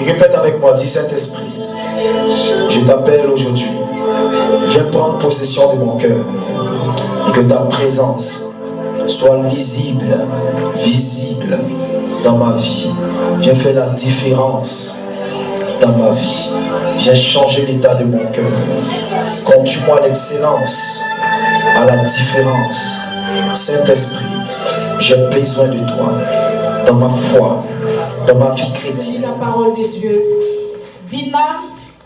Répète avec moi, dis Saint-Esprit, je t'appelle aujourd'hui. Viens prendre possession de mon cœur et que ta présence soit visible dans ma vie. Viens faire la différence dans ma vie. Viens changer l'état de mon cœur. Conduis-moi à l'excellence, à la différence. Saint-Esprit, j'ai besoin de toi dans ma foi, dans ma vie chrétienne. La parole de Dieu. Dina,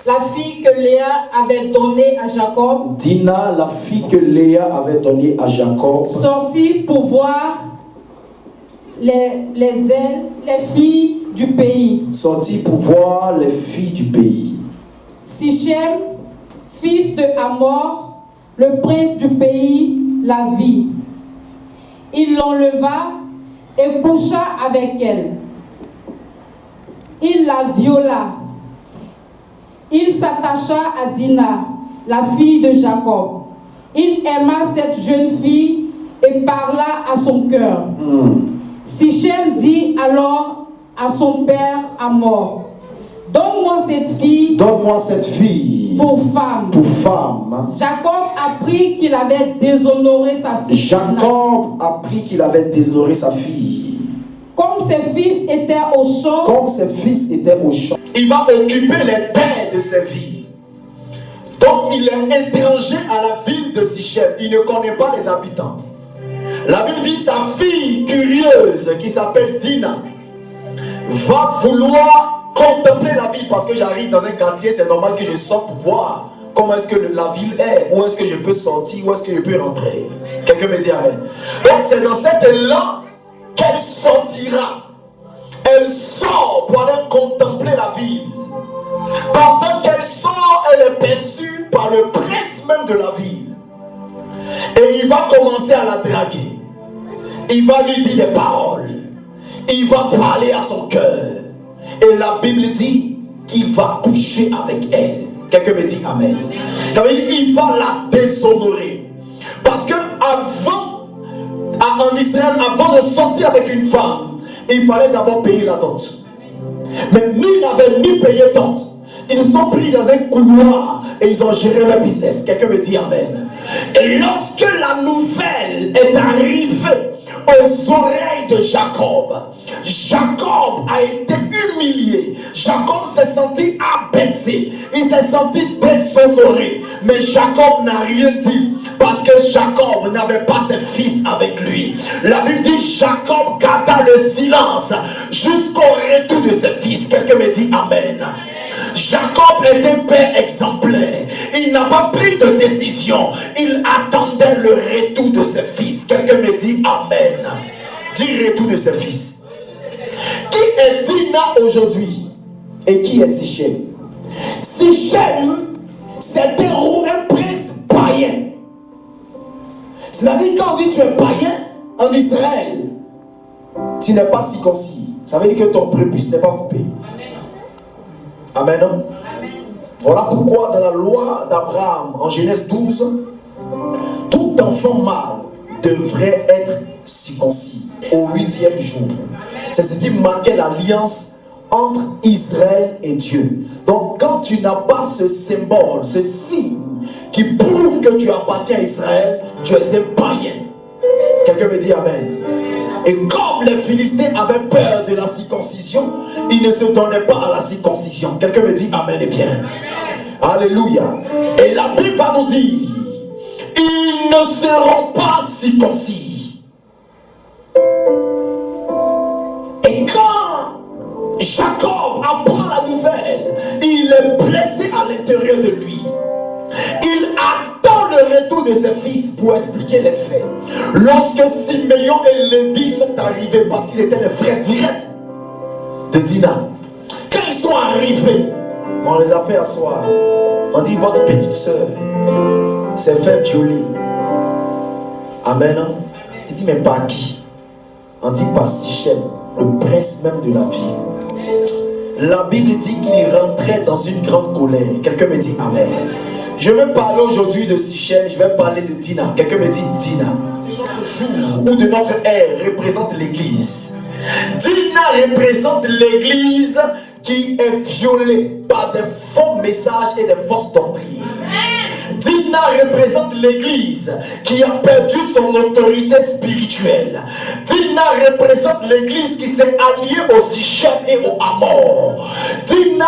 la fille que Léa avait donnée à Jacob. Dina, la fille que Léa avait donnée à Jacob. Sortit pour voir les filles du pays. Sortit pour voir les filles du pays. Sichem, fils de Hamor, le prince du pays, la vit. Il l'enleva et coucha avec elle. Il la viola. Il s'attacha à Dina, la fille de Jacob. Il aima cette jeune fille et parla à son cœur. Sichem dit alors à son père Hamor, donne-moi cette fille. Donne-moi cette fille. Pour femme. Pour femme. Jacob apprit qu'il avait déshonoré sa fille. Jacob apprit qu'il avait déshonoré sa fille. Comme ses fils étaient au champ. Comme ses fils étaient au champ. Il va occuper les terres de sa vie. Donc il est étranger à la ville de Sichem. Il ne connaît pas les habitants. La Bible dit sa fille curieuse qui s'appelle Dina va vouloir contempler la ville parce que j'arrive dans un quartier, c'est normal que je sorte pour voir comment est-ce que la ville est, où est-ce que je peux sortir, où est-ce que je peux rentrer. Quelqu'un me dit amen. Donc c'est dans cet élan qu'elle sortira. Elle sort pour aller contempler la ville. Pendant qu'elle sort, elle est perçue par le prince même de la ville. Et il va commencer à la draguer. Il va lui dire des paroles. Il va parler à son cœur. Et la Bible dit qu'il va coucher avec elle. Quelqu'un me dit amen. Ça veut dire il va la déshonorer. Parce que en Israël, avant de sortir avec une femme, il fallait d'abord payer la dot. Mais nous, ils n'avaient ni payé dot. Ils se sont pris dans un couloir et ils ont géré leur business. Quelqu'un me dit amen. Et lorsque la nouvelle est arrivée aux oreilles de Jacob, Jacob a été humilié. Jacob s'est senti abaissé. Il s'est senti déshonoré. Mais Jacob n'a rien dit parce que Jacob n'avait pas ses fils avec lui. La Bible dit Jacob garda le silence jusqu'au retour de ses fils. Quelqu'un me dit amen. Jacob était père exemplaire. Il n'a pas pris de décision. Il attendait le retour de ses fils. Quelqu'un me dit amen. Dis retour de ses fils. Qui est Dina aujourd'hui? Et qui est Sichem? Sichem, c'était un prince païen. C'est-à-dire quand on dit tu es païen en Israël, tu n'es pas circoncis. Ça veut dire que ton prépuce n'est pas coupé. Amen. Amen. Voilà pourquoi dans la loi d'Abraham, en Genèse 12, tout enfant mâle devrait être circoncis au 8e jour. C'est ce qui marquait l'alliance entre Israël et Dieu. Donc quand tu n'as pas ce symbole, ce signe qui prouve que tu appartiens à Israël, tu es un païen. Quelqu'un me dit amen. Et comme les Philistins avaient peur de la circoncision, ils ne se donnaient pas à la circoncision. Quelqu'un me dit amen et bien. Alléluia. Et la Bible va nous dire, ils ne seront pas circoncis. Et quand Jacob apprend la nouvelle, il est blessé à l'intérieur de lui. Il attend le retour de ses fils pour expliquer les faits. Lorsque Siméon et Lévi sont arrivés, parce qu'ils étaient les frères directs de Dina, quand ils sont arrivés, on les a fait asseoir. On dit votre petite soeur s'est fait violer. Amen. Il dit mais par qui? On dit par Sichem, le prince même de la vie. La Bible dit qu'il rentrait dans une grande colère. Quelqu'un me dit amen. Je vais parler aujourd'hui de Sichem, je vais parler de Dina. Quelqu'un me dit Dina. Notre jour ou de notre ère représente l'église. Dina représente l'église qui est violée par des faux messages et des fausses doctrines. Dina représente l'église qui a perdu son autorité spirituelle. Dina représente l'église qui s'est alliée au Sichem et au Hamor. Dina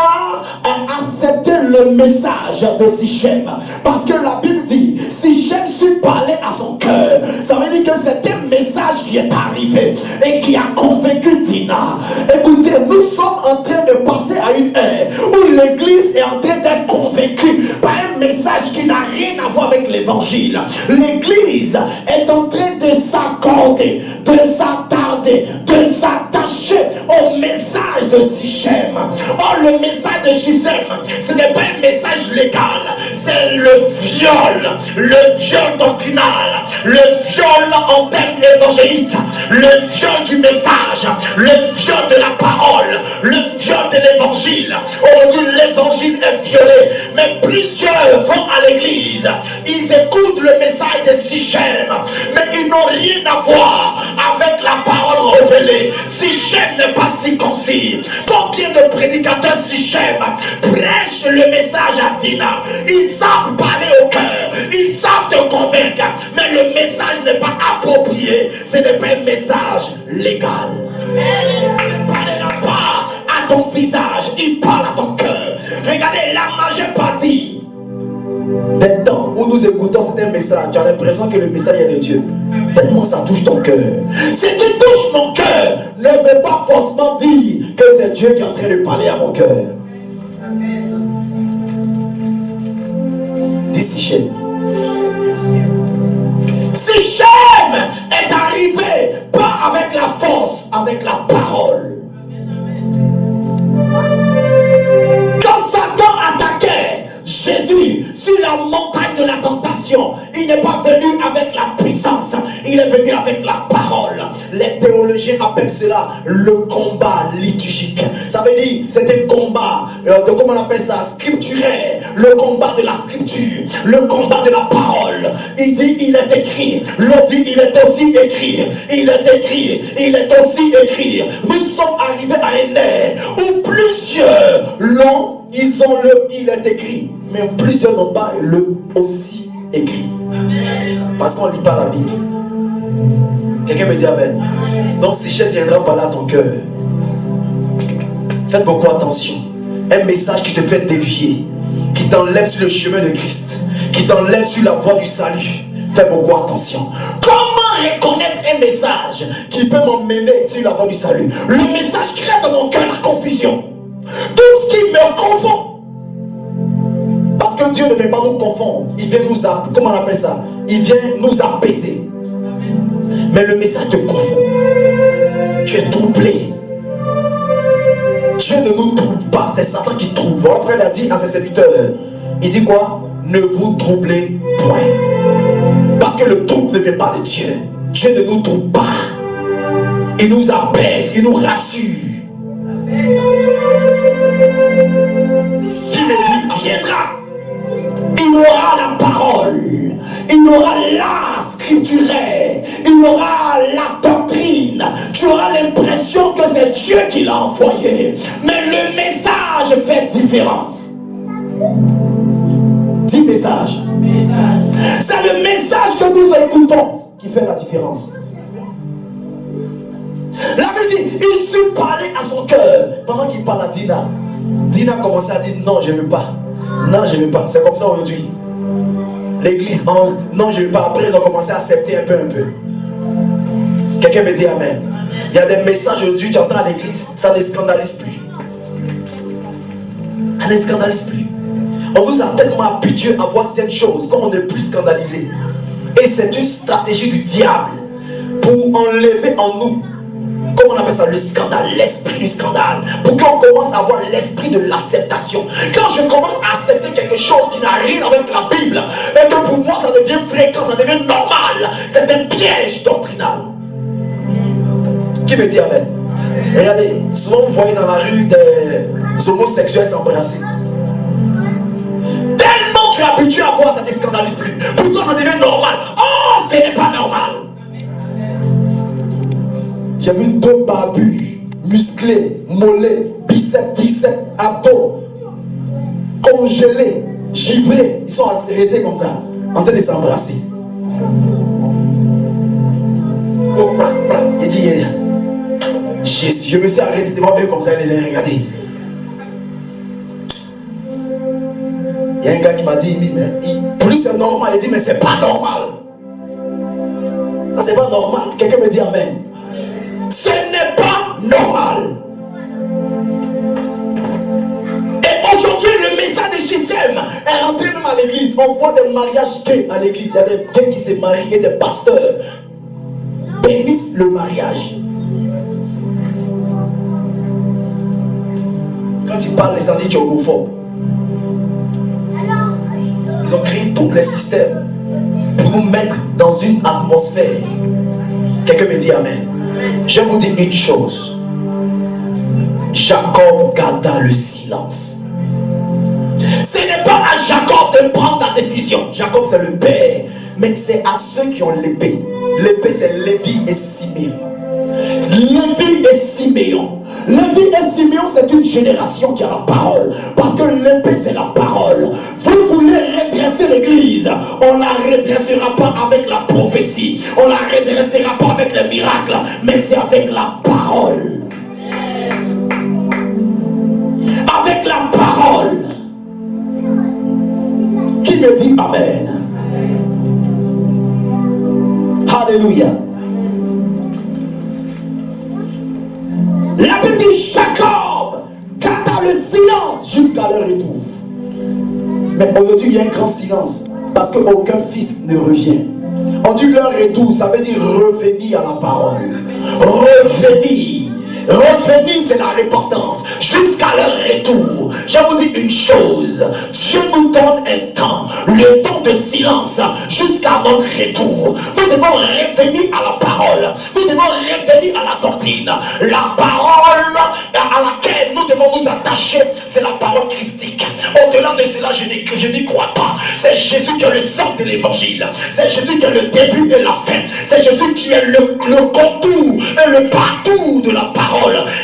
a accepté le message de Sichem parce que la Bible dit Sichem sut parler à son cœur. Ça veut dire que c'est un message qui est arrivé et qui a convaincu Dina. Écoutez, nous sommes en train de passer à une ère où l'église est en train d'être convaincue par un message qui n'a rien à voir avec l'évangile. L'église est en train de s'accorder, de s'attarder, de s'attacher au message de Sichem. Or, le message de Sichem, ce n'est pas un message légal, c'est le viol doctrinal, le viol en termes évangéliques, le viol du message, le viol de la parole, le viol de l'évangile. Aujourd'hui, l'évangile est violé, mais plusieurs vont à l'église, ils écoutent le message de Sichem, mais ils n'ont rien à voir avec la parole révélée. Sichem n'est pas circoncis. Combien de prédicateurs Sichem prêchent le message à Dina? Ils savent parler au cœur, ils savent te convaincre, mais le message n'est pas approprié. Ce n'est pas un message légal. Il ne parlera pas à ton visage, il parle à ton cœur. Regardez, la majeure partie des temps où nous écoutons certains messages, tu as l'impression que le message est de Dieu. Tellement ça touche ton cœur. Ce qui touche mon cœur ne veut pas forcément dire que c'est Dieu qui est en train de parler à mon cœur. Dis Sichem. Sichem est arrivé pas avec la force, avec la parole. Quand Satan attaquait Jésus sur la montagne de la tentation, il n'est pas venu avec la puissance, il est venu avec la parole. Les théologiens appellent cela le combat liturgique. Ça veut dire c'est un combat de, comment on appelle ça, scripturaire, le combat de la scripture, le combat de la parole. Il dit il est écrit, l'autre dit il est aussi écrit, il est écrit, il est aussi écrit. Nous sommes arrivés à un ère où plusieurs l'ont, ils ont le il est écrit, mais plusieurs n'ont pas le aussi écrit. Parce qu'on ne lit pas la Bible. Quelqu'un me dit amen. Donc Sichem viendra parler à ton cœur. Faites beaucoup attention. Un message qui te fait dévier, qui t'enlève sur le chemin de Christ, qui t'enlève sur la voie du salut. Fais beaucoup attention. Comment reconnaître un message qui peut m'emmener sur la voie du salut? Le message crée dans mon cœur la confusion. Tout ce qui me confond. Parce que Dieu ne veut pas nous confondre. Il vient nous, comment on appelle ça? Il vient nous apaiser. Mais le message te confond. Tu es troublé. Dieu ne nous trouble pas. C'est Satan qui trouble. Voilà pourquoi il a dit à ses serviteurs. Il dit quoi? Ne vous troublez point. Parce que le trouble ne vient pas de Dieu. Dieu ne nous trouble pas. Il nous apaise. Il nous rassure. Qui me dit viendra. Il aura la parole, il aura la scripturaire, il aura la doctrine. Tu auras l'impression que c'est Dieu qui l'a envoyé. Mais le message fait différence. Dis message. C'est le message que nous écoutons qui fait la différence. La Bible dit, il sut parler à son cœur. Pendant qu'il parle à Dina, Dina commençait à dire non, je ne veux pas. Non, je ne veux pas. C'est comme ça aujourd'hui. L'église, non, je ne veux pas. Après, ils ont commencé à accepter un peu. Quelqu'un me dit amen. Il y a des messages aujourd'hui, tu entends à l'église, ça ne scandalise plus. Ça ne scandalise plus. On nous a tellement habitués à voir certaines choses qu'on n'est plus scandalisé. Et c'est une stratégie du diable pour enlever en nous, comment on appelle ça, le scandale, l'esprit du scandale, pour qu'on commence à avoir l'esprit de l'acceptation. Quand je commence à accepter quelque chose qui n'a rien avec la Bible, et que pour moi ça devient fréquent, ça devient normal, c'est un piège doctrinal. Qui me dit amen? Regardez, souvent vous voyez dans la rue des homosexuels s'embrasser. Tellement tu es habitué à voir, ça ne te scandalise plus. Pour toi ça devient normal. Oh, ce n'est pas normal. J'ai vu deux barbus, musclés, mollets, biceps. 17 ados congelés, givrés, ils sont arrêtés comme ça, en train de s'embrasser. Il dit, Jésus, je me suis arrêté devant eux comme ça, ils les ont regardés. Il y a un gars qui m'a dit, pour lui c'est normal. Il dit, mais c'est pas normal. Ça c'est pas normal. Quelqu'un me dit amen. Ce n'est pas normal. Et aujourd'hui, le message de GCM est rentré même à l'église. On voit des mariages gays à l'église. Il y a des gays qui se marient et des pasteurs bénissent le mariage. Quand ils parlent, les individus homophobes, ils ont créé tous les systèmes pour nous mettre dans une atmosphère. Quelqu'un me dit amen. Je vous dis une chose. Jacob garda le silence. Ce n'est pas à Jacob de prendre la décision. Jacob c'est le père. Mais c'est à ceux qui ont l'épée. L'épée c'est Lévi et Siméon. Lévi et Siméon. Lévi et Siméon, c'est une génération qui a la parole. Parce que l'épée, c'est la parole. Vous voulez redresser l'église. On ne la redressera pas avec la prophétie. On ne la redressera pas avec les miracles. Mais c'est avec la parole. Avec la parole. Qui me dit amen? Alléluia. La Bible dit Jacob garda le silence jusqu'à leur retour. Mais aujourd'hui il y a un grand silence parce qu'aucun fils ne revient. On dit leur retour, ça veut dire revenir à la parole. Revenir. Revenir, c'est la repentance jusqu'à leur retour. Je vous dis une chose, Dieu nous donne un temps, le temps de silence jusqu'à notre retour. Nous devons revenir à la parole. Nous devons revenir à la doctrine. La parole à laquelle nous devons nous attacher, c'est la parole christique. Au-delà de cela, je n'y crois pas. C'est Jésus qui est le centre de l'évangile. C'est Jésus qui est le début et la fin. C'est Jésus qui est le contour et le partout de la parole.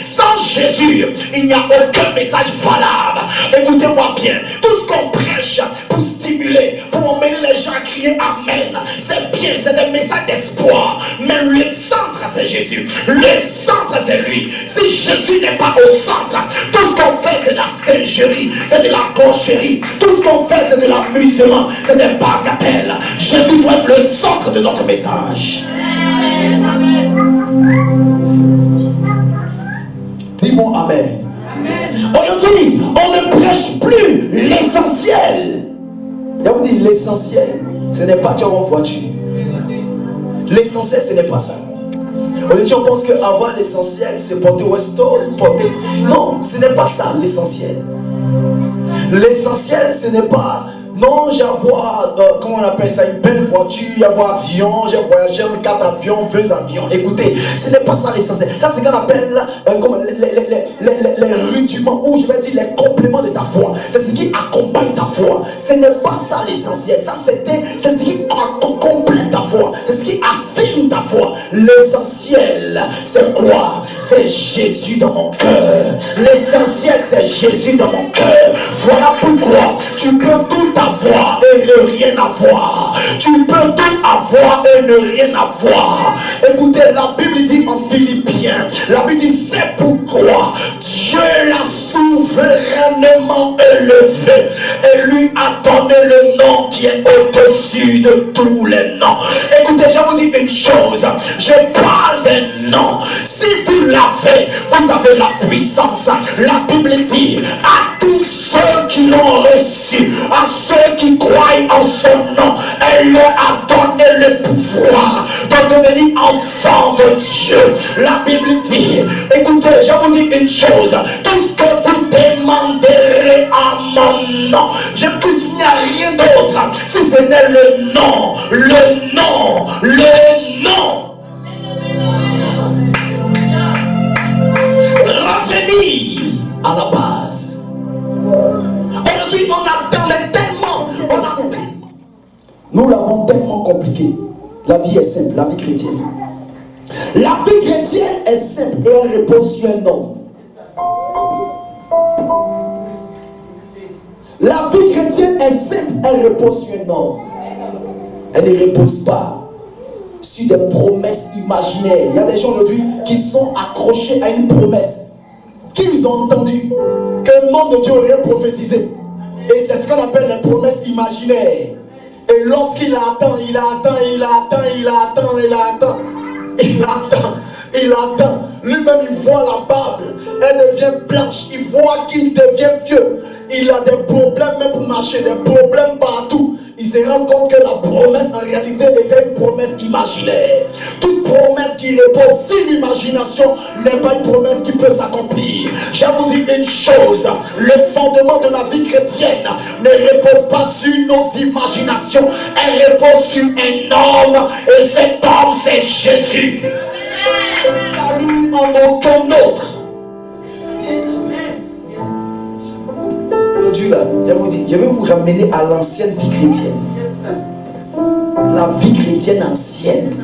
Sans Jésus, il n'y a aucun message valable. Écoutez-moi bien, tout ce qu'on prêche pour stimuler, pour emmener les gens à crier Amen, c'est bien, c'est des messages d'espoir. Mais le centre, c'est Jésus. Le centre, c'est lui. Si Jésus n'est pas au centre, tout ce qu'on fait, c'est de la singerie, c'est de la gaucherie. Tout ce qu'on fait, c'est de l'amusement, c'est des bagatelles. Jésus doit être le centre de notre message. Dis-moi amen. Aujourd'hui, on ne prêche plus l'essentiel. Je vous dis l'essentiel, ce n'est pas tu as une voiture. L'essentiel, ce n'est pas ça. Aujourd'hui, on pense qu'avoir l'essentiel, c'est porter Weston, porter. Non, ce n'est pas ça l'essentiel. L'essentiel, ce n'est pas. Non, j'ai avoir, comment on appelle ça, une belle voiture, j'ai avoir avion, j'ai voyagé en 4 avions, 20 avions. Écoutez, ce n'est pas ça l'essentiel. Ça, c'est ce qu'on appelle les rudiments, ou je vais dire les compléments de ta foi. C'est ce qui accompagne ta foi. Ce n'est pas ça l'essentiel. Ça, c'est ce qui complète ta foi. C'est ce qui affirme ta foi. L'essentiel, c'est quoi? C'est Jésus dans mon cœur. L'essentiel, c'est Jésus dans mon cœur. Voilà pourquoi tu peux tout avoir et ne rien avoir. Tu peux tout avoir et ne rien avoir. Écoutez, la Bible dit en Philippiens, la Bible dit c'est pourquoi Dieu l'a souverainement élevé et lui a donné le nom qui est au-dessus de tous les noms. Écoutez, je vous dis une chose, je parle des noms. Si vous l'avez, vous avez la puissance. La Bible dit à tous ceux qui l'ont reçu, à ceux qui croient en son nom, elle leur a donné le pouvoir de devenir enfants de Dieu. La Bible dit, écoutez, je vous dis une chose, tout ce que vous demanderez en mon nom, je vous dis, il n'y a rien d'autre si ce n'est le nom, le nom, le nom. Revenir à la base. Aujourd'hui, on attend tellement. Nous l'avons tellement compliqué. La vie est simple, la vie chrétienne. La vie chrétienne est simple et elle repose sur un homme. La vie chrétienne est simple, elle repose sur un homme. Elle ne repose pas sur des promesses imaginaires. Il y a des gens aujourd'hui qui sont accrochés à une promesse qu'ils ont entendue, qu'un homme de Dieu aurait prophétisé. Et c'est ce qu'on appelle les promesses imaginaires. Et lorsqu'il attend, il attend. Lui-même, il voit la barbe, elle devient blanche. Il voit qu'il devient vieux. Il a des problèmes même pour marcher, des problèmes partout. Il se rend compte que la promesse en réalité était une promesse imaginaire. Toute promesse qui repose sur l'imagination n'est pas une promesse qui peut s'accomplir. Je vous dis une chose, le fondement de la vie chrétienne ne repose pas sur nos imaginations, elle repose sur un homme, et cet homme c'est Jésus. Salut en aucun autre. Aujourd'hui là, je vais vous ramener à l'ancienne vie chrétienne. La vie chrétienne ancienne.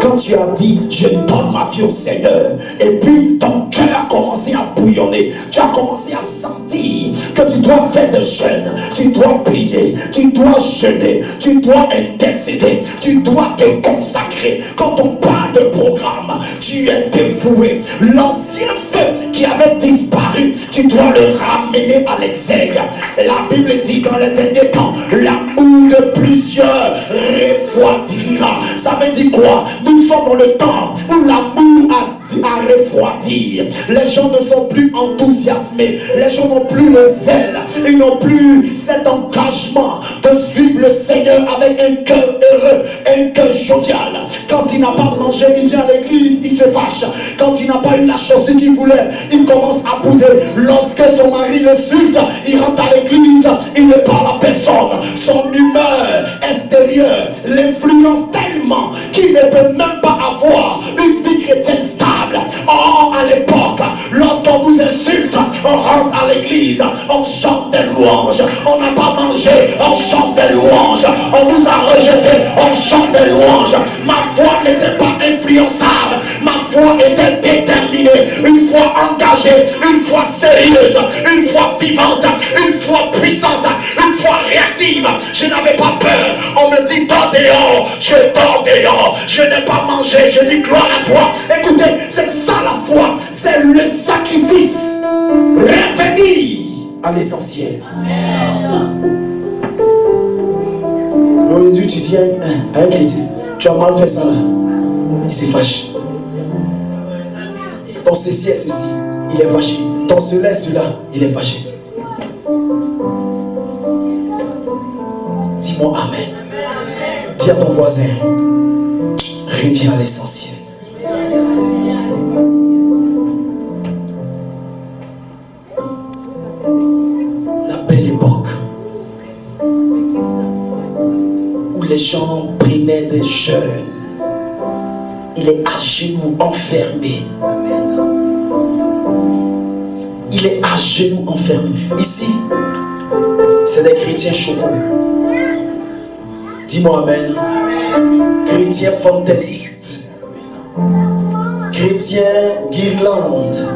Quand tu as dit, je donne ma vie au Seigneur, et puis ton cœur a commencé à bouillonner, tu as commencé à sentir que tu dois faire des jeûnes, tu dois prier, tu dois jeûner, tu dois intercéder, tu dois te consacrer. Quand on parle de programme, tu es dévoué. L'ancien feu qui avait disparu, tu dois le ramener à l'exergue. La Bible dit dans les derniers temps, l'amour de plusieurs refroidira. Ça veut dire quoi? Nous sommes dans le temps où l'amour a refroidi. Les gens ne sont plus enthousiasmés. Les gens n'ont plus le zèle. Ils n'ont plus cet engagement de suivre le Seigneur avec un cœur heureux, un cœur jovial. Quand il n'a pas mangé, il vient à l'église, il se fâche. Quand il n'a pas eu la chaussure qu'il voulait, il commence à bouder. Lorsque son mari l'insulte, il rentre à l'église, il ne parle à personne. Son humeur extérieure l'influence tellement qu'il ne peut même pas avoir une vie chrétienne stable. Oh, à l'époque, lorsqu'on nous insulte, on rentre à l'église, on chante des louanges. On n'a pas mangé, on chante des louanges. On vous a rejeté, on chante des louanges. Ma foi n'était pas influençable, ma foi était déterminée, une foi engagée, une foi sérieuse, une foi vivante, une foi puissante, une foi réactive. Je n'avais pas peur. On me dit dors dehors, je dors dehors. Je n'ai pas mangé, je dis gloire à toi. Écoutez, c'est ça la foi, c'est le sacrifice. Revenir à l'essentiel. Aujourd'hui, tu dis à un chrétien, tu as mal fait ça là. Il se fâche. Ton ceci est ceci, il est fâché. Ton cela est cela, il est fâché. Dis-moi amen. Dis à ton voisin, reviens à l'essentiel. La belle époque où les gens prenaient des jeûnes. Il est à genoux enfermé. Il est à genoux enfermé. Ici, c'est des chrétiens choquants. Dis-moi amen. Chrétiens fantaisistes. Chrétiens guirlandes.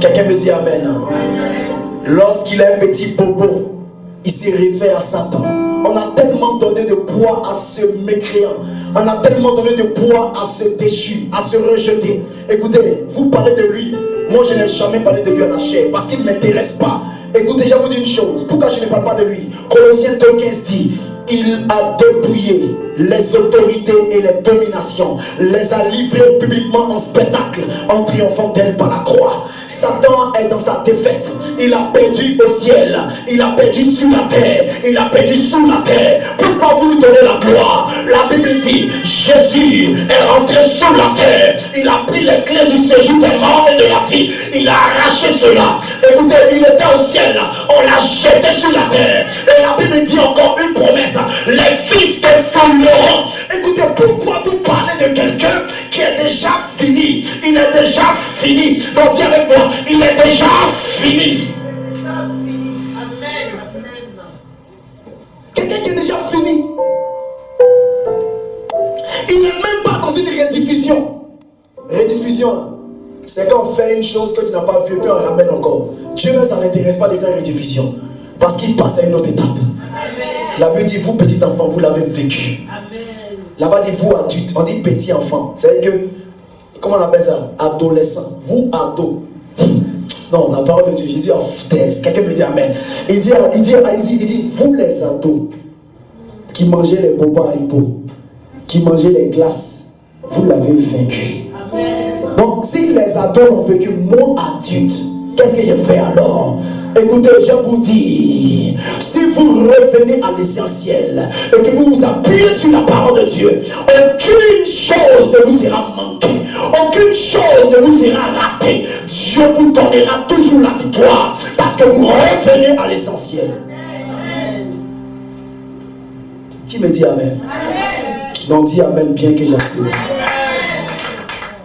Quelqu'un me dit amen. Lorsqu'il a un petit bobo, il se réfère à Satan. On a tellement donné de poids à ce mécréant. On a tellement donné de poids à ce déchu, à ce rejeté. Écoutez, vous parlez de lui. Moi, je n'ai jamais parlé de lui à la chair parce qu'il ne m'intéresse pas. Écoutez, je vous dis une chose. Pourquoi je ne parle pas de lui? Colossiens 2,15 dit: il a dépouillé les autorités et les dominations, les a livrées publiquement en spectacle, en triomphant d'elles par la croix. Satan est dans sa défaite. Il a perdu au ciel, il a perdu sur la terre, il a perdu sous la terre. Pourquoi vous lui donnez la gloire? La Bible dit: Jésus est rentré sous la terre. Il a pris les clés du séjour des morts et de la vie. Il a arraché cela. Écoutez, il était au ciel, on l'a jeté sur la terre. Et la Bible dit encore une promesse: les fils te folleront. Écoutez, pourquoi vous parlez de quelqu'un qui est déjà fini? Il est déjà fini. Donc dis avec moi, il est déjà fini. Quelqu'un qui est déjà fini. Il n'est même pas causé de rediffusion. Rediffusion, C'est quand on fait une chose que tu n'as pas vue, puis on ramène encore. Dieu même, ça n'intéresse pas de faire rediffusion. Parce qu'il passe à une autre étape. Amen. La Bible dit, vous petits enfants, vous l'avez vécu. Amen. Là-bas dit, vous adultes, on dit petit enfant. C'est-à-dire que, comment on appelle ça? Adolescent. Vous ado. Non, la parole de Dieu, Jésus en foutaise. Quelqu'un me dit amen. Il dit, vous les ados, qui mangez les bonbons Haribo, qui mangez les glaces, vous l'avez vaincu. Amen. Donc, si les ados ont vécu, mon adulte, qu'est-ce que je fais alors? Écoutez, je vous dis, si vous revenez à l'essentiel et que vous vous appuyez sur la parole de Dieu, aucune chose ne vous sera manquée, aucune chose ne vous sera ratée. Dieu vous donnera toujours la victoire parce que vous revenez à l'essentiel. Qui me dit amen? Amen. Donc dis amen bien que j'accélère.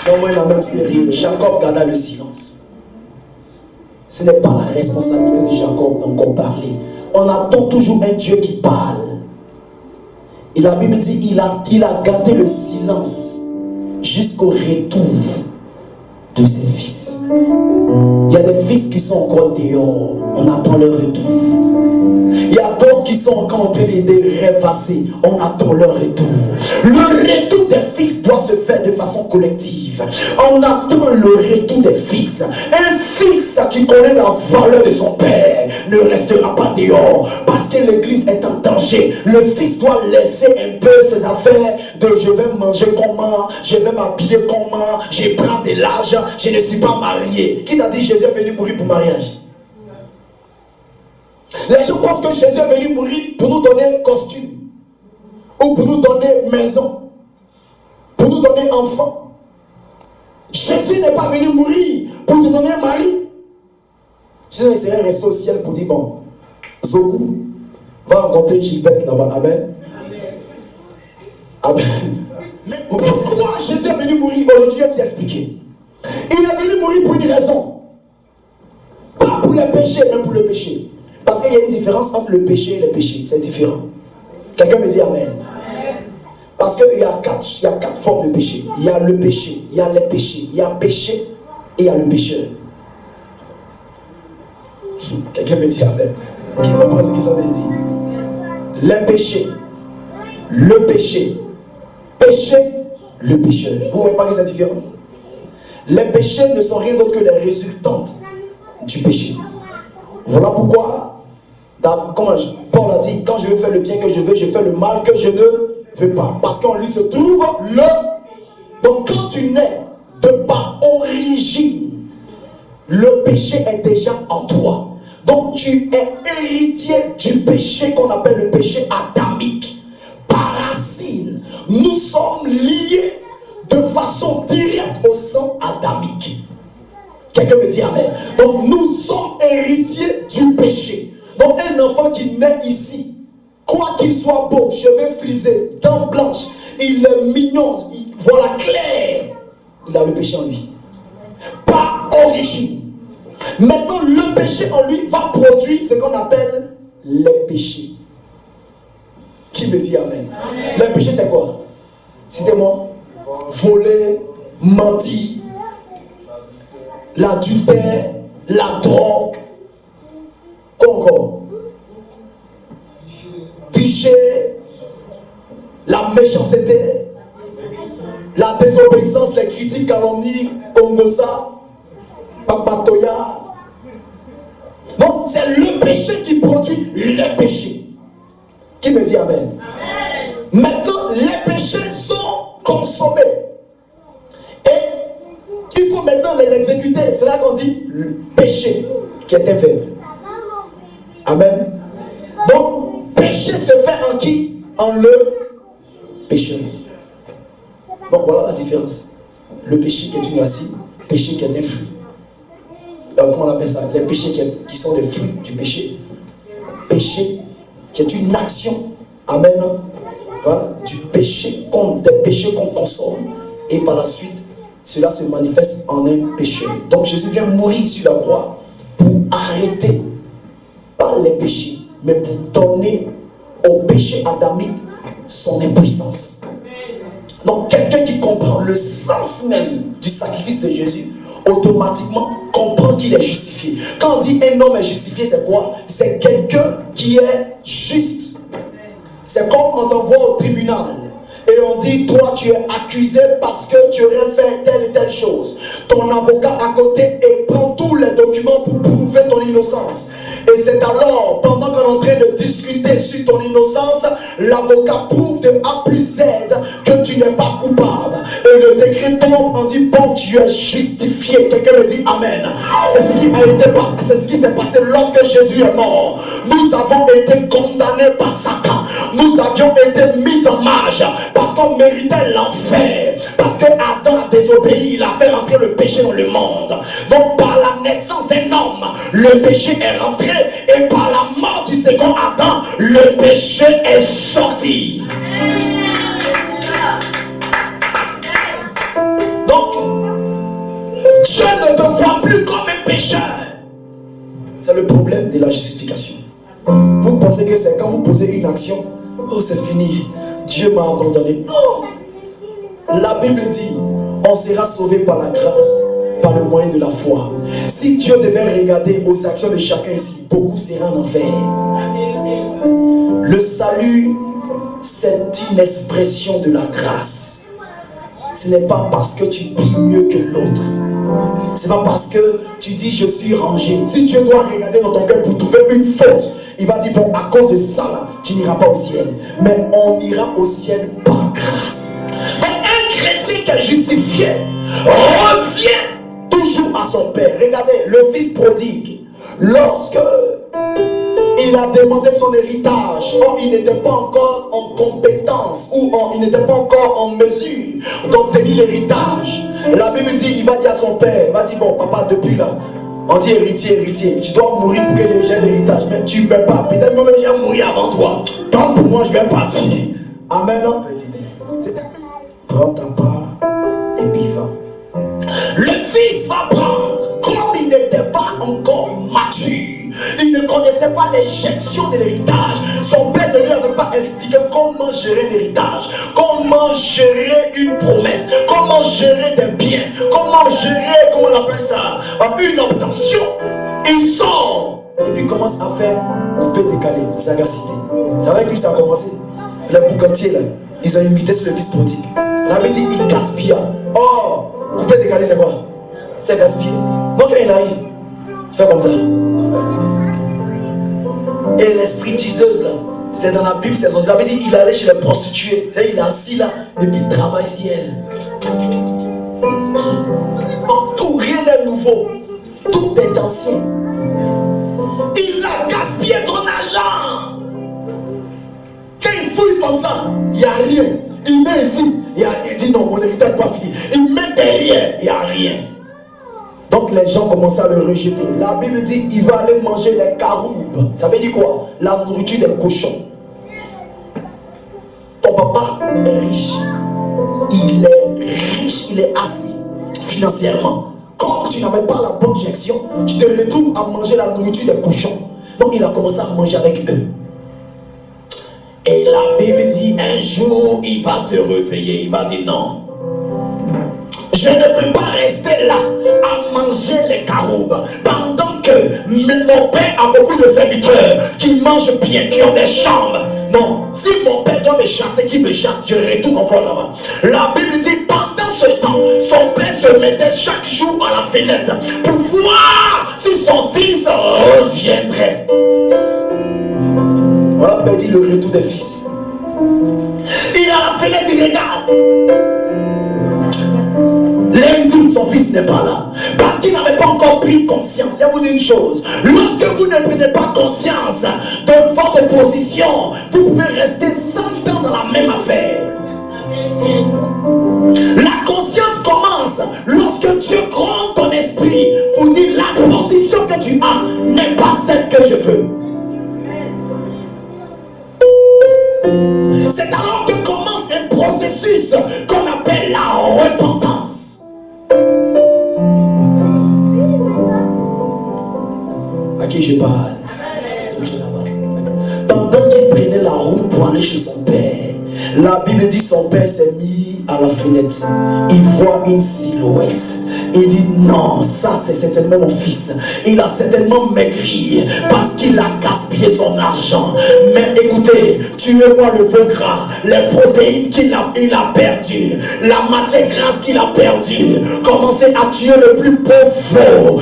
Donc moi l'amen c'est dire, Jacob garda le silence. Ce n'est pas la responsabilité de Jacob d'encore parler. On attend toujours un Dieu qui parle. Et la Bible dit il a gardé le silence jusqu'au retour de ses fils. Il y a des fils qui sont encore dehors. On attend leur retour. Il y a d'autres qui sont encore en train de rêvasser. On attend leur retour. Le retour des fils doit se faire de façon collective. On attend le retour des fils. Un fils qui connaît la valeur de son père ne restera pas dehors parce que l'église est en danger. Le fils doit laisser un peu ses affaires de je vais manger comment, je vais m'habiller comment, je prends de l'argent, je ne suis pas marié. Qui t'a dit Jésus est venu mourir pour mariage? Les gens pensent que Jésus est venu mourir pour nous donner costume, ou pour nous donner maison, pour nous donner enfant. Jésus n'est pas venu mourir pour te donner un mari. Sinon il serait resté au ciel pour dire bon, Zoku va rencontrer Gilbert là-bas. Amen. Amen. Mais pourquoi Jésus est venu mourir? Aujourd'hui je vais t'expliquer. Il est venu mourir pour une raison. Pas pour les péchés, mais pour le péché. Parce qu'il y a une différence entre le péché et le péché. C'est différent. Quelqu'un me dit amen. Amen. Parce qu'il y a quatre formes de péché. Il y a le péché, il y a les péchés, il y a péché et il y a le pécheur. Quelqu'un me dit amen. Qui comprend ce que ça veut dire? Les péchés, le péché, péché, le pécheur. Vous voyez pas que c'est différent? Les péchés ne sont rien d'autre que les résultantes du péché. Voilà pourquoi, comme Paul a dit, quand je veux faire le bien que je veux, je fais le mal que je ne veux pas. Parce qu'en lui se trouve le... Donc quand tu nais de par origine, le péché est déjà en toi. Donc tu es héritier du péché qu'on appelle le péché adamique. Par racine, nous sommes liés de façon directe au sang adamique. Quelqu'un me dit amen. Donc nous sommes héritiers du péché. Donc un enfant qui naît ici, quoi qu'il soit beau, cheveux frisés, dents blanches, il est mignon, voilà clair, il a le péché en lui. Par origine. Maintenant le péché en lui va produire ce qu'on appelle les péchés. Qui me dit amen? Les péchés c'est quoi? Citez-moi. Voler, mentir, l'adultère, la drogue, quoi encore? Tricher, la méchanceté, la désobéissance, les critiques, calomnies, Congosa, Papatoya. Donc c'est le péché qui produit les péchés. Qui me dit amen? Amen. Maintenant les péchés sont consommés. Et il faut maintenant les exécuter. C'est là qu'on dit le péché, qui est un verbe. Amen. Donc, péché se fait en qui? En le pécheur. Donc, voilà la différence. Le péché qui est une racine, péché qui est un fruit. Alors, comment on appelle ça? Les péchés qui sont des fruits du péché. Péché qui est une action. Amen. Voilà, du péché, des péchés qu'on consomme. Et par la suite, cela se manifeste en un péché. Donc Jésus vient mourir sur la croix pour arrêter pas les péchés, mais pour donner au péché adamique son impuissance. Donc quelqu'un qui comprend le sens même du sacrifice de Jésus automatiquement comprend qu'il est justifié. Quand on dit un homme est justifié, c'est quoi? C'est quelqu'un qui est juste. C'est comme on t'envoie au tribunal et on dit, toi tu es accusé parce que tu aurais fait telle et telle chose. Ton avocat à côté et prend tous les documents pour prouver ton innocence. Et c'est alors, pendant qu'on est en train de discuter sur ton innocence, l'avocat prouve de A plus Z que tu n'es pas coupable. Et le décret tombe, on dit, bon, tu es justifié. Quelqu'un me dit Amen. C'est ce qui s'est passé lorsque Jésus est mort. Nous avons été condamnés par Satan. Nous avions été mis en marge parce qu'on méritait l'enfer. Parce que Adam a désobéi, il a fait rentrer le péché dans le monde. Donc par la naissance d'un homme, le péché est rentré. Et par la mort du second Adam, le péché est sorti. Donc, Dieu ne te voit plus comme un pécheur. C'est le problème de la justification. Vous pensez que c'est quand vous posez une action, oh c'est fini, Dieu m'a abandonné. Non. La Bible dit, on sera sauvé par la grâce, par le moyen de la foi. Si Dieu devait regarder aux actions de chacun ici, beaucoup seraient en enfer. Le salut, c'est une expression de la grâce. Ce n'est pas parce que tu pries mieux que l'autre. Ce n'est pas parce que tu dis je suis rangé. Si Dieu doit regarder dans ton cœur pour trouver une faute, il va dire bon, à cause de ça là, tu n'iras pas au ciel. Mais on ira au ciel par grâce. Donc un chrétien qui est justifié revient toujours à son père. Regardez, le fils prodigue, lorsque il a demandé son héritage, or il n'était pas encore en compétence ou il n'était pas encore en mesure d'obtenir l'héritage. La Bible dit, il va dire à son père, il va dire bon papa, depuis là, on dit héritier, tu dois mourir pour que les gens aient l'héritage, mais tu ne peux pas, peut-être moi-même je vais mourir avant toi, tant pour moi je vais partir. Amen, non petit. Prends ta part et puis va. Le fils va prendre, comme il n'était pas encore mature. Il ne connaissait pas l'injection de l'héritage. Son père ne lui avait pas expliqué comment gérer l'héritage, comment gérer une promesse, comment gérer des biens, comment gérer, comment on appelle ça, une obtention. Il sort et puis commence à faire couper décaler, sagacité. C'est avec lui que ça a commencé. Les boucantiers là, ils ont imité sur le fils prodigue. La Bible dit il gaspilla. Oh, couper décaler c'est quoi? C'est gaspiller. Donc quand il arrive, fait comme ça. Et les spiritiseuses là, c'est dans la Bible, c'est son. Il avait dit il allait chez les prostituées. Là, il est assis là, et puis il travaille si elle. Donc tout rien n'est nouveau, tout est ancien. Il a gaspillé ton argent. Quand il fouille comme ça, il n'y a rien. Il met ici, il dit non, mon héritage n'est pas fini. Il met derrière, il n'y a rien. Donc les gens commencent à le rejeter. La Bible dit il va aller manger les caroubes. Ça veut dire quoi? La nourriture des cochons. Ton papa est riche. Il est riche, il est assis financièrement. Comme tu n'avais pas la bonne gestion, tu te retrouves à manger la nourriture des cochons. Donc il a commencé à manger avec eux. Et la Bible dit un jour il va se réveiller. Il va dire non. Je ne peux pas rester là à manger les caroubes pendant que mon père a beaucoup de serviteurs qui mangent bien, qui ont des chambres. Non, si mon père doit me chasser, qu'il me chasse, je retourne encore là-bas. La Bible dit pendant ce temps, son père se mettait chaque jour à la fenêtre pour voir si son fils reviendrait. Voilà pourquoi il dit le retour des fils. Il est à la fenêtre, il regarde. Lundi, son fils n'est pas là. Parce qu'il n'avait pas encore pris conscience. Je vais vous dire une chose. Lorsque vous ne prenez pas conscience de votre position, vous pouvez rester 100 ans dans la même affaire. La conscience commence lorsque Dieu gronde ton esprit pour dire la position que tu as n'est pas celle que je veux. C'est alors que commence un processus qu'on appelle la repentance. À qui je parle? Pendant qu'il prenait la route pour aller chez son père, La Bible dit son père s'est mis à la fenêtre. Il voit une silhouette. Il dit non, ça c'est certainement mon fils. Il a certainement maigri parce qu'il a gaspillé son argent. Mais écoutez, tuez-moi le veau gras, les protéines qu'il a perdu, la matière grasse qu'il a perdu. Commencez à tuer le plus pauvre veau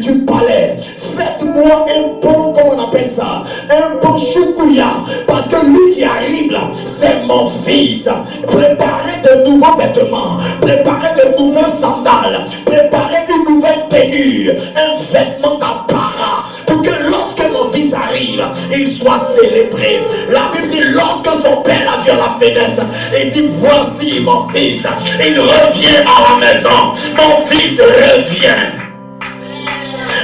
du palais. Faites-moi un bon, comment on appelle ça, un bon choukouya, parce que lui qui arrive là, c'est mon fils. Préparez de nouveaux vêtements, préparez de nouveaux sandales, préparez une nouvelle tenue, un vêtement d'apparat, pour que lorsque mon fils arrive, il soit célébré. La Bible dit, lorsque son père l'a vu à la fenêtre, il dit, voici mon fils, il revient à la maison, mon fils revient.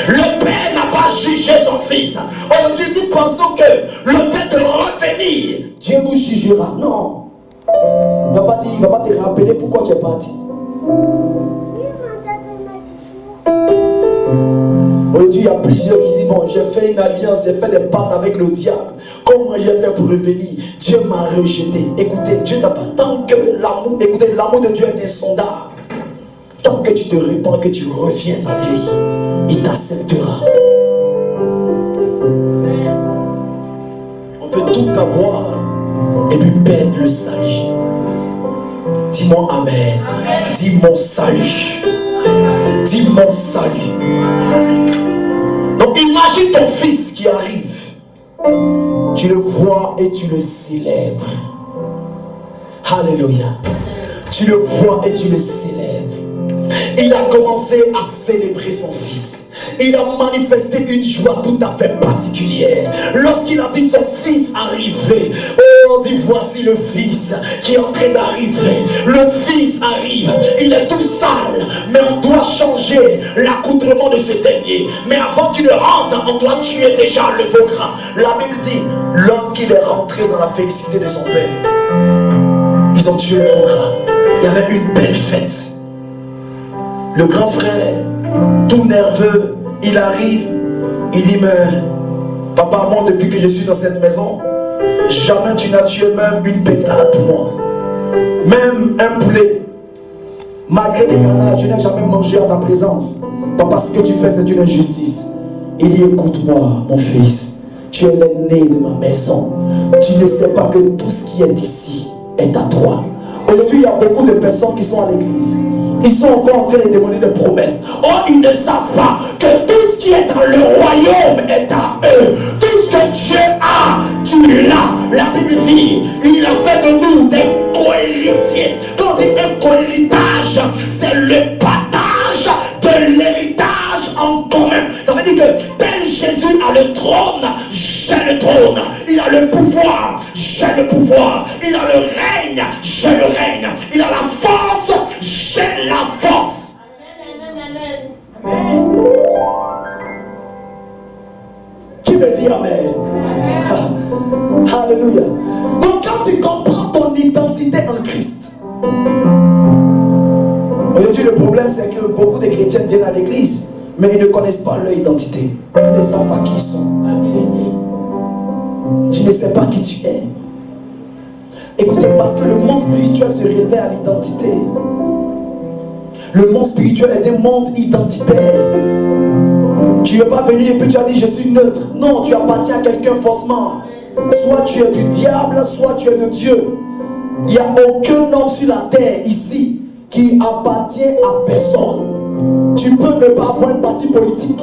Le père n'a pas jugé son fils. Aujourd'hui, nous pensons que le fait de revenir, Dieu nous jugera. Non. Il ne va pas te rappeler pourquoi tu es parti. Aujourd'hui, il y a plusieurs qui disent, bon, j'ai fait une alliance, j'ai fait des pactes avec le diable. Comment j'ai fait pour revenir? Dieu m'a rejeté. Écoutez, Dieu n'a pas. Tant que l'amour, écoutez, l'amour de Dieu est insondable. Tant que tu te répands, que tu reviens à lui, il t'acceptera. On peut tout avoir et puis perdre le salut. Dis-moi amen. Amen. Dis mon salut. Dis mon salut. Donc imagine ton fils qui arrive. Tu le vois et tu le célèbres. Alléluia. Tu le vois et tu le célèbres. Il a commencé à célébrer son fils. Il a manifesté une joie tout à fait particulière. Lorsqu'il a vu son fils arriver, oh, on dit voici le fils qui est en train d'arriver. Le fils arrive, il est tout sale, mais on doit changer l'accoutrement de ce dernier. Mais avant qu'il ne rentre, on doit tuer déjà le veau gras. La Bible dit, lorsqu'il est rentré dans la félicité de son père, ils ont tué le veau gras. Il y avait une belle fête. Le grand frère, tout nerveux, il arrive, il dit, mais papa, moi, depuis que je suis dans cette maison, jamais tu n'as tué même une pétale pour moi. Même un poulet. Malgré les canards, je n'ai jamais mangé en ta présence. Papa, ce que tu fais, c'est une injustice. Il dit, écoute-moi, mon fils, tu es l'aîné de ma maison. Tu ne sais pas que tout ce qui est ici est à toi. Aujourd'hui, il y a beaucoup de personnes qui sont à l'église. Ils sont encore en train de demander des promesses. Oh, ils ne savent pas que tout ce qui est dans le royaume est à eux. Tout ce que Dieu a, tu l'as. La Bible dit, il a fait de nous des co-héritiers. Quand on dit un co-héritage, c'est le partage de l'héritage en commun. Ça veut dire que tel Jésus a le trône, j'ai le trône. Il a le pouvoir, j'ai le pouvoir. Il a le règne, j'ai le règne. Il a la force, j'ai la force. Amen, amen. Qui me dit amen? Amen. Alléluia. Donc quand tu comprends ton identité en Christ, aujourd'hui le problème c'est que beaucoup de chrétiens viennent à l'église, mais ils ne connaissent pas leur identité. Ils ne savent pas qui ils sont. Tu ne sais pas qui tu es. Écoutez, parce que le monde spirituel se révèle à l'identité. Le monde spirituel est un monde identitaire. Tu ne es pas venu et puis tu as dit je suis neutre. Non, tu appartiens à quelqu'un faussement. Soit tu es du diable, soit tu es de Dieu. Il n'y a aucun homme sur la terre ici qui appartient à personne. Tu peux ne pas avoir un parti politique,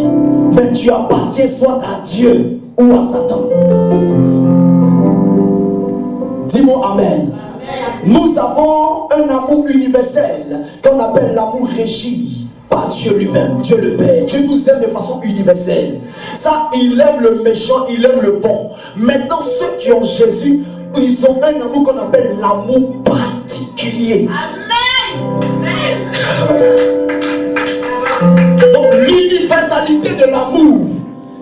mais tu appartiens soit à Dieu ou à Satan. Dis-moi amen. Nous avons un amour universel qu'on appelle l'amour régi par Dieu lui-même, Dieu le Père. Dieu nous aime de façon universelle. Ça, il aime le méchant, il aime le bon. Maintenant, ceux qui ont Jésus, ils ont un amour qu'on appelle l'amour particulier. Amen. Donc l'universalité de l'amour,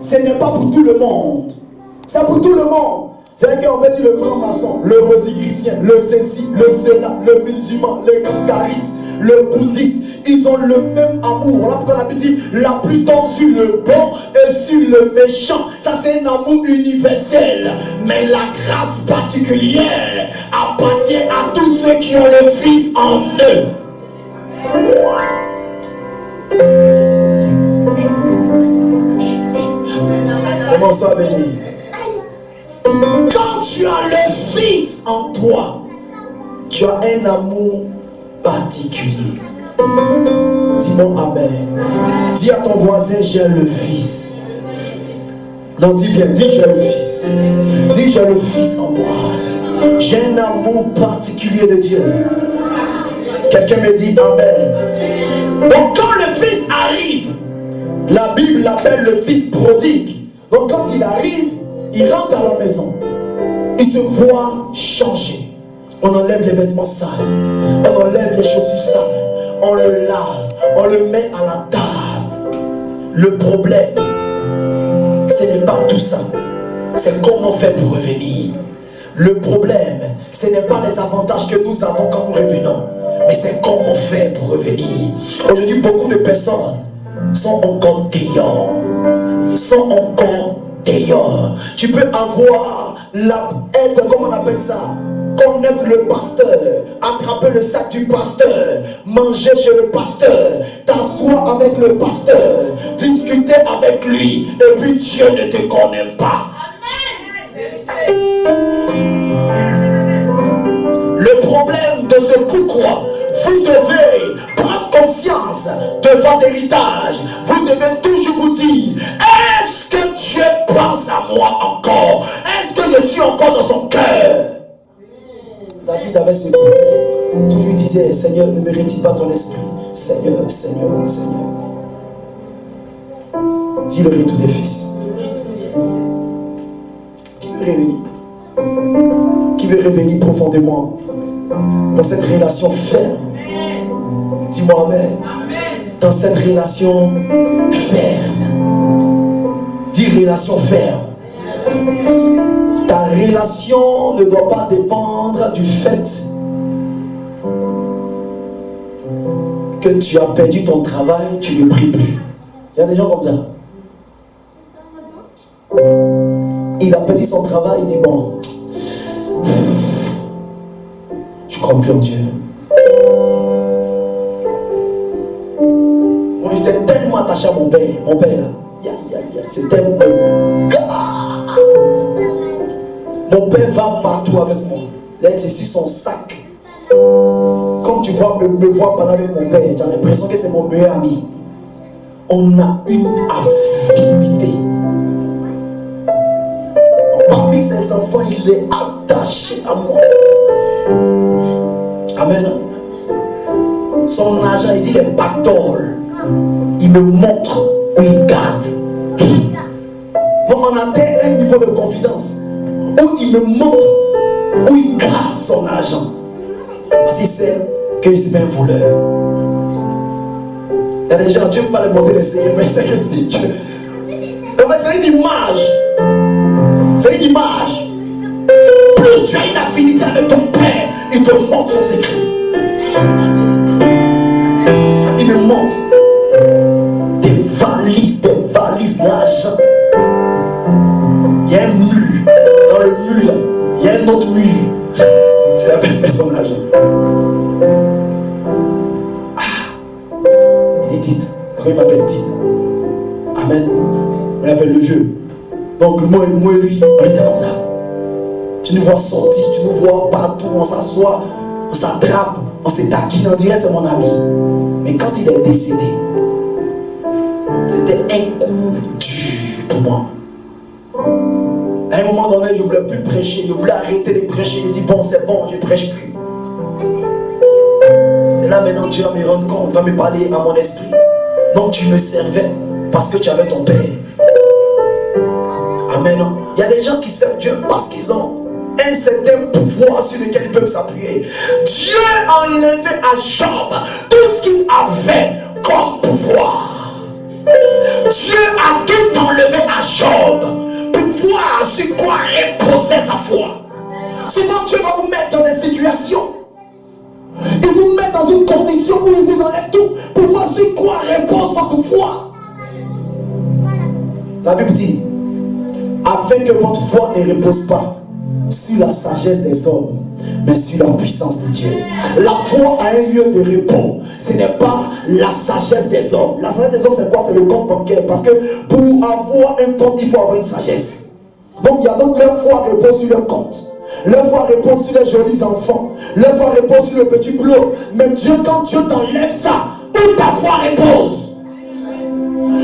ce n'est pas pour tout le monde. C'est pour tout le monde. C'est qu'en fait, le franc-maçon, le rosicrucien, le ceci, le cela, le musulman, le kankaris, le bouddhiste, ils ont le même amour. Voilà pourquoi la Bible dit la pluie tombe sur le bon et sur le méchant. Ça, c'est un amour universel. Mais la grâce particulière appartient à tous ceux qui ont le Fils en eux. Comment ça, béni? Quand tu as le Fils en toi, tu as un amour particulier. Dis-moi Amen. Dis à ton voisin, j'ai le Fils. Non, dis bien, dis j'ai le Fils. Dis j'ai le Fils en moi. J'ai un amour particulier de Dieu. Quelqu'un me dit Amen. Donc quand le Fils arrive, la Bible l'appelle le Fils prodigue. Donc quand il arrive, il rentre à la maison. Il se voit changer. On enlève les vêtements sales. On enlève les chaussures sales. On le lave. On le met à la table. Le problème, ce n'est pas tout ça. C'est comment on fait pour revenir. Le problème, ce n'est pas les avantages que nous avons quand nous revenons. Mais c'est comment on fait pour revenir. Aujourd'hui, beaucoup de personnes sont encore dehors. Sont encore dehors. Tu peux avoir être, comment on appelle ça, connaître le pasteur, attraper le sac du pasteur, manger chez le pasteur, t'asseoir avec le pasteur, discuter avec lui, et puis Dieu ne te connaît pas. Le problème de ce pourquoi vous devez prendre conscience de votre héritage. Vous devez toujours vous dire, est-ce que Dieu pense à moi encore? Est-ce que je suis encore dans son cœur? David avait ce problème. Toujours il disait, Seigneur, ne me retire pas ton esprit. Seigneur, Seigneur, Seigneur. Dis le retour des fils. Qui veut revenir? Qui veut revenir profondément dans cette relation ferme? Dis-moi Amen. Dans cette relation ferme. Dis relation ferme. Ta relation ne doit pas dépendre du fait que tu as perdu ton travail, tu ne pries plus. Il y a des gens comme ça. Il a perdu son travail, il dit bon, je crois plus en Dieu. Moi j'étais tellement attaché à mon père là. C'était mon gars. Mon père va partout avec moi. Là, c'est sur son sac. Quand tu vois me voir parler avec mon père, j'ai l'impression que c'est mon meilleur ami. On a une affinité. Parmi ses enfants, il est attaché à moi. Amen. Son agent, il dit les pactoles. Il me montre où il garde. Donc on atteint un niveau de confidence où il me montre où il garde son argent. Parce qu'il sait que je suis un voleur. Il y a des gens, Dieu ne peut pas les montrer les secrets, mais c'est que c'est Dieu. C'est une image. C'est une image. Plus tu as une affinité avec ton père, il te montre son secret. Il me montre des valises d'argent. Il y a un mur. Dans le mur là, il y a un autre mur. C'est la même personne l'argent. Il dit Tite. Après il m'appelle Tite. Amen. On l'appelle le vieux. Donc moi et lui, on était comme ça. Tu nous vois sortir, tu nous vois partout, on s'assoit, on s'attrape, on se taquine, on dirait c'est mon ami. Mais quand il est décédé, c'était un coup dur pour moi. À un moment donné, je ne voulais plus prêcher, je voulais arrêter de prêcher. Il dit bon, c'est bon, je ne prêche plus. C'est là maintenant Dieu va me rendre compte, va me parler à mon esprit. Donc tu me servais parce que tu avais ton père. Amen. Il y a des gens qui servent Dieu parce qu'ils ont un certain pouvoir sur lequel ils peuvent s'appuyer. Dieu a enlevé à Job tout ce qu'il avait comme pouvoir. Dieu a tout enlevé à Job pour voir sur quoi reposer sa foi. Souvent Dieu va vous mettre dans des situations. Il vous met dans une condition où il vous enlève tout pour voir sur quoi repose votre foi. La Bible dit, afin que votre foi ne repose pas sur la sagesse des hommes, mais sur la puissance de Dieu. La foi a un lieu de repos. Ce n'est pas la sagesse des hommes. La sagesse des hommes, c'est quoi? C'est le compte bancaire. Parce que pour avoir un compte, il faut avoir une sagesse. Donc il y a donc leur foi repose sur leur compte. Leur foi repose sur les jolis enfants. Leur foi repose sur le petit boulot. Mais Dieu, quand Dieu t'enlève ça, où ta foi repose?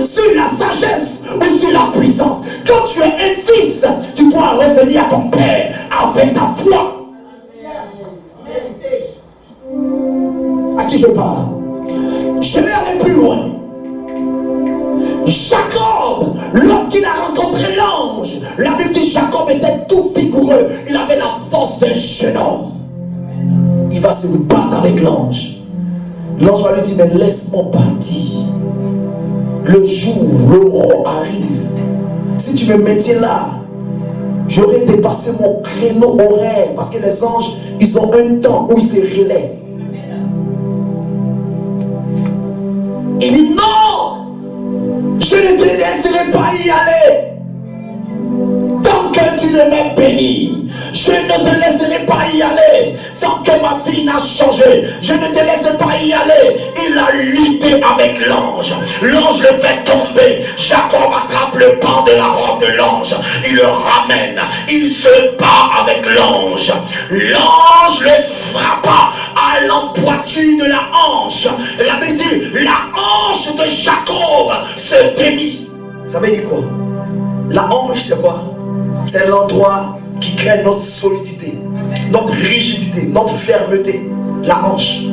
Sur la sagesse ou sur la puissance. Quand tu es un fils, tu dois revenir à ton père avec ta foi. À qui je parle? Je vais aller plus loin. Jacob, lorsqu'il a rencontré l'ange, la Bible dit Jacob était tout vigoureux. Il avait la force d'un jeune homme. Il va se battre avec l'ange. L'ange va lui dire, mais laisse-moi partir. Le jour, l'aurore arrive. Si tu me mettais là, j'aurais dépassé mon créneau horaire. Parce que les anges, ils ont un temps où ils se relaient. Il dit non, je ne te laisserai pas y aller. Tant que tu ne m'as béni, je ne te laisserai pas y aller sans que ma vie n'a changé. Je ne te laisserai pas y aller. Il a lutté avec l'ange. L'ange le fait tomber. Jacob attrape le pan de la robe de l'ange. Il le ramène. Il se bat avec l'ange. L'ange le frappa à l'empoiture de la hanche. La Bible dit, la hanche de Jacob se démit. Ça veut dire quoi? La hanche, c'est quoi? C'est l'endroit qui crée notre solidité, notre rigidité, notre fermeté. La hanche.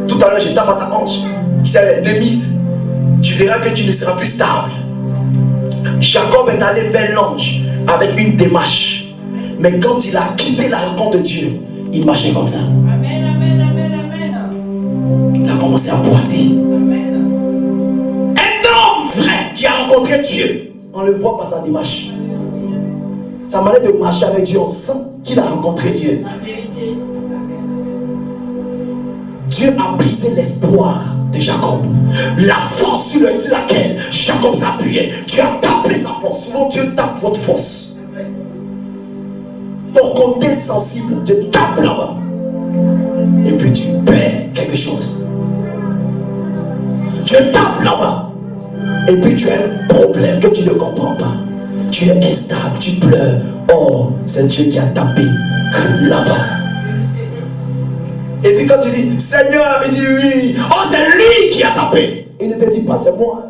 Tout à l'heure, je tape à ta hanche. Si elle est démise, tu verras que tu ne seras plus stable. Jacob est allé vers l'ange avec une démarche. Mais quand il a quitté la rencontre de Dieu, il marchait comme ça. Amen, amen, amen, amen. Il a commencé à boiter. Amen. Un homme vrai qui a rencontré Dieu, on le voit par sa démarche. Sa manière de marcher avec Dieu, on sent qu'il a rencontré Dieu. Dieu a brisé l'espoir de Jacob. La force sur laquelle Jacob s'appuyait, Dieu a tapé sa force. Souvent Dieu tape votre force. Ton côté sensible, Dieu tape là-bas. Et puis tu perds quelque chose. Dieu tape là-bas. Et puis tu as un problème que tu ne comprends pas. Tu es instable, tu pleures. Oh, c'est Dieu qui a tapé là-bas. Et puis quand il dit Seigneur, il dit oui. Oh, c'est lui qui a tapé. Il ne te dit pas c'est moi.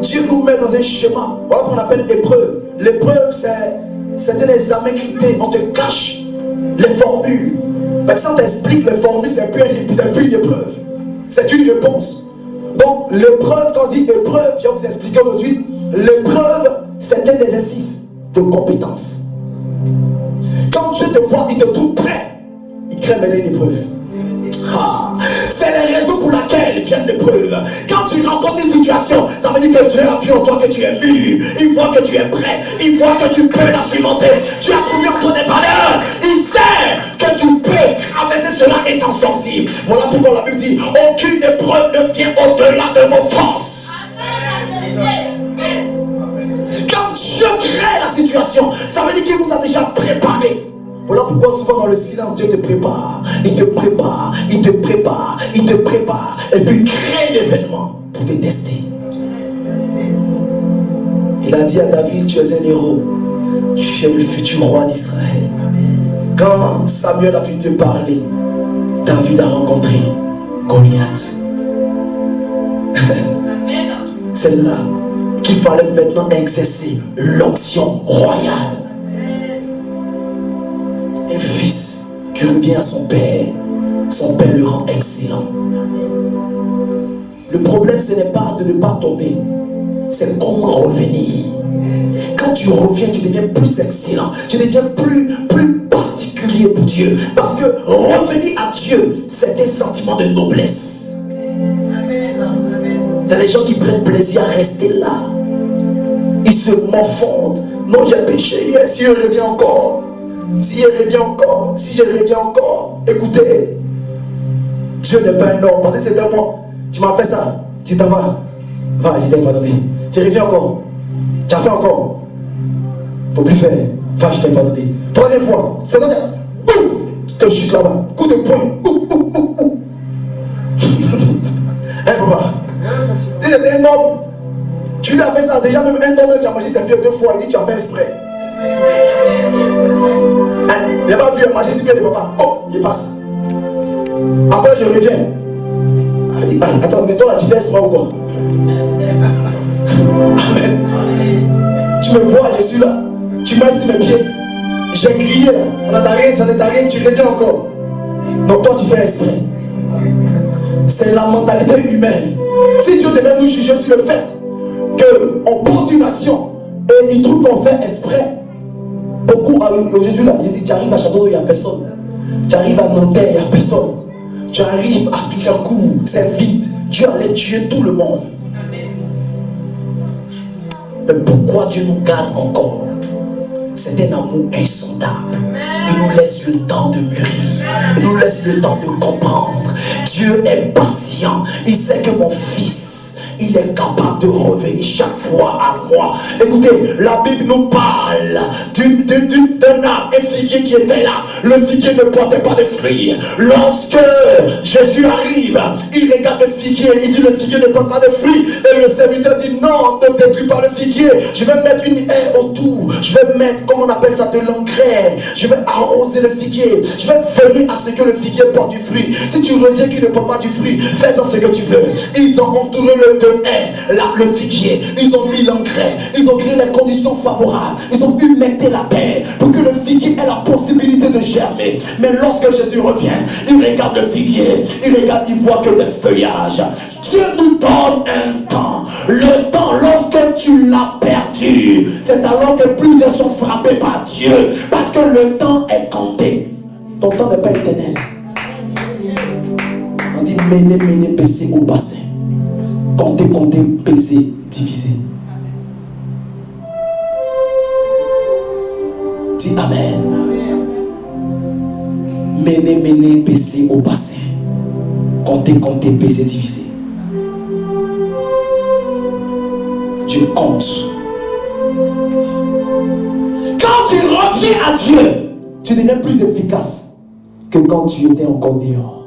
Dieu nous met dans un schéma. Voilà qu'on appelle épreuve. L'épreuve, c'est un examen crypté. On te cache les formules. Mais si on t'explique les formules, c'est plus une épreuve. C'est une réponse. Donc l'épreuve, quand on dit épreuve, je vais vous expliquer aujourd'hui. L'épreuve, c'est un exercice de compétence. Quand Dieu te voit, il te trouve prêt. Il crée maintenant une épreuve. C'est la raison pour laquelle vient l'épreuve. Quand tu rencontres une situation, ça veut dire que Dieu a vu en toi que tu es mûr. Il voit que tu es prêt. Il voit que tu peux la surmonter. Tu as trouvé en toi des valeurs. Il sait que tu peux traverser cela et t'en sortir. Voilà pourquoi la Bible dit aucune épreuve ne vient au-delà de vos forces. Quand Dieu crée la situation, ça veut dire qu'il vous a déjà préparé. Voilà pourquoi souvent dans le silence, Dieu te prépare. Il te prépare, il te prépare, il te prépare. Et puis crée l'événement pour te tester. Il a dit à David, tu es un héros. Tu es le futur roi d'Israël. Quand Samuel a fini de parler, David a rencontré Goliath. C'est là qu'il fallait maintenant exercer l'onction royale. Un fils qui revient à son père le rend excellent. Le problème, ce n'est pas de ne pas tomber, c'est comment revenir. Quand tu reviens, tu deviens plus excellent, tu deviens plus particulier pour Dieu. Parce que revenir à Dieu, c'est des sentiments de noblesse. Il y a des gens qui prennent plaisir à rester là. se morfondent. Non, j'ai péché hier, si je reviens encore. Si je reviens encore, si je reviens encore. Écoutez, Dieu n'est pas un homme. Parce que c'est un mois, tu m'as fait ça, tu t'en vas. Va, il t'a pardonné. Tu reviens encore. Tu as fait encore. Faut plus faire. Va, je t'ai pardonné. Troisième fois, c'est donc que je suis là-bas. Coup de poing. Hein, papa? Si c'était un homme, tu lui as fait ça. Déjà, même un homme, tu as mangé ses pieds 2 fois. Il dit, tu as fait exprès. Hein? Il n'a pas vu manger ses pieds de papa. Oh, il passe. Après, je reviens. Il dit, attends, mais toi là, tu fais exprès ou quoi? Amen. Tu me vois, je suis là. Tu m'as sur mes pieds. J'ai crié là. Ça ne t'a rien, tu reviens encore. Donc toi, tu fais exprès. C'est la mentalité humaine. Si Dieu devait nous juger sur le fait qu'on pense une action et il trouve qu'on fait exprès, beaucoup aujourd'hui là, il dit, tu arrives à Château, il n'y a personne. Tu arrives à Nanterre, il n'y a personne. Tu arrives à Picacourt, c'est vide. Dieu allait tuer tout le monde. Mais pourquoi Dieu nous garde encore? C'est un amour insondable. Il nous laisse le temps de mûrir. Il nous laisse le temps de comprendre. Dieu est patient. Il sait que mon fils, il est capable de revenir chaque fois à moi. Écoutez, la Bible nous parle d'un arbre, un figuier qui était là. Le figuier ne portait pas de fruits. Lorsque Jésus arrive, il regarde le figuier. Il dit, le figuier ne porte pas de fruits. Et le serviteur dit, non, ne détruis pas le figuier. Je vais mettre une haie autour. Je vais mettre, comment on appelle ça, de l'engrais. Je vais arroser le figuier. Je vais veiller à ce que le figuier porte du fruit. Si tu reviens qu'il ne porte pas du fruit, fais-en ce que tu veux. Ils ont entouré le figuier. Ils ont mis l'engrais. Ils ont créé les conditions favorables. Ils ont humecté la terre pour que le figuier ait la possibilité de germer. Mais lorsque Jésus revient, il regarde le figuier. Il regarde, il voit que des feuillages. Dieu nous donne un temps. Le temps, lorsque tu l'as perdu, c'est alors que plusieurs sont frappés par Dieu. Parce que le temps est compté. Ton temps n'est pas éternel. On dit mener, baisser au passé. Compter, baisser, diviser. Dis Amen. Mener, baisser au passé. Compter, baisser, diviser. Dieu compte. Quand tu reviens à Dieu, tu deviens plus efficace que quand tu étais encore dehors.